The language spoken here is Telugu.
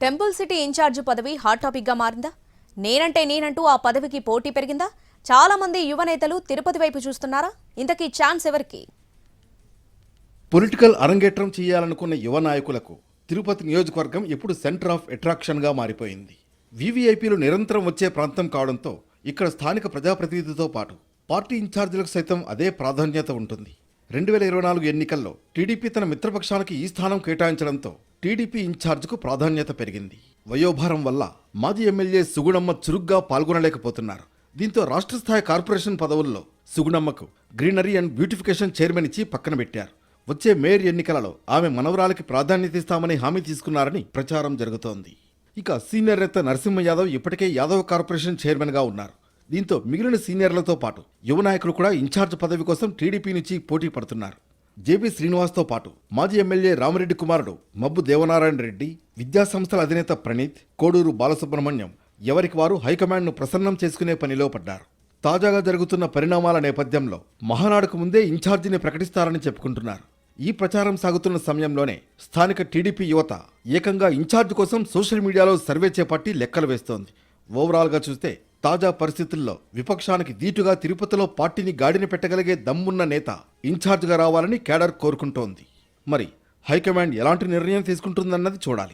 టెంపుల్ సిటీ ఇన్ఛార్జ్ పదవి హాట్ టాపిక్ గా మారిందా? నేనంటూ ఆ పదవికి పోటీ పెరిగిందా? చాలా మంది యువ నేతలు తిరుపతి వైపు చూస్తున్నారా? ఇంతకీ ఛాన్స్ ఎవరికి? పొలిటికల్ అరంగేట్రం చేయాలనుకున్న యువ నాయకులకు తిరుపతి నియోజకవర్గం ఇప్పుడు సెంటర్ ఆఫ్ అట్రాక్షన్ గా మారిపోయింది. వీవీఐపీలు నిరంతరం వచ్చే ప్రాంతం కావడంతో ఇక్కడ స్థానిక ప్రజాప్రతినిధితో పాటు పార్టీ ఇన్ఛార్జీలకు సైతం అదే ప్రాధాన్యత ఉంటుంది. 2024 ఎన్నికల్లో టీడీపీ తన మిత్రపక్షానికి ఈ స్థానం కేటాయించడంతో టీడీపీ ఇన్ఛార్జ్కు ప్రాధాన్యత పెరిగింది. వయోభారం వల్ల మాజీ ఎమ్మెల్యే సుగుణమ్మ చురుగ్గా పాల్గొనలేకపోతున్నారు. దీంతో రాష్ట్ర స్థాయి కార్పొరేషన్ పదవుల్లో సుగుణమ్మకు గ్రీనరీ అండ్ బ్యూటిఫికేషన్ చైర్మన్ ఇచ్చి పక్కన పెట్టారు. వచ్చే మేయర్ ఎన్నికలలో ఆమె మనవరాలకి ప్రాధాన్యత ఇస్తామని హామీ తీసుకున్నారని ప్రచారం జరుగుతోంది. ఇక సీనియర్ నేత నరసింహ యాదవ్ ఇప్పటికే యాదవ్ కార్పొరేషన్ చైర్మన్గా ఉన్నారు. దీంతో మిగిలిన సీనియర్లతో పాటు యువ నాయకులు కూడా ఇన్ఛార్జ్ పదవి కోసం టీడీపీ నుంచి పోటీ పడుతున్నారు. జేబీ శ్రీనివాస్తో పాటు మాజీ ఎమ్మెల్యే రామిరెడ్డి కుమారుడు మబ్బు దేవనారాయణ రెడ్డి, విద్యాసంస్థల అధినేత ప్రణీత్, కోడూరు బాలసుబ్రహ్మణ్యం ఎవరికి వారు హైకమాండ్ను ప్రసన్నం చేసుకునే పనిలో పడ్డారు. తాజాగా జరుగుతున్న పరిణామాల నేపథ్యంలో మహానాడుకు ముందే ఇన్ఛార్జిని ప్రకటిస్తారని చెప్పుకుంటున్నారు. ఈ ప్రచారం సాగుతున్న సమయంలోనే స్థానిక టీడీపీ యువత ఏకంగా ఇన్ఛార్జ్ కోసం సోషల్ మీడియాలో సర్వే చేపట్టి లెక్కలు వేస్తోంది. ఓవరాల్గా చూస్తే తాజా పరిస్థితుల్లో విపక్షానికి దీటుగా తిరుపతిలో పార్టీని గాడిన పెట్టగలిగే దమ్మున్న నేత ఇన్ఛార్జ్గా రావాలని కేడర్ కోరుకుంటోంది. మరి హైకమాండ్ ఎలాంటి నిర్ణయం తీసుకుంటుందన్నది చూడాలి.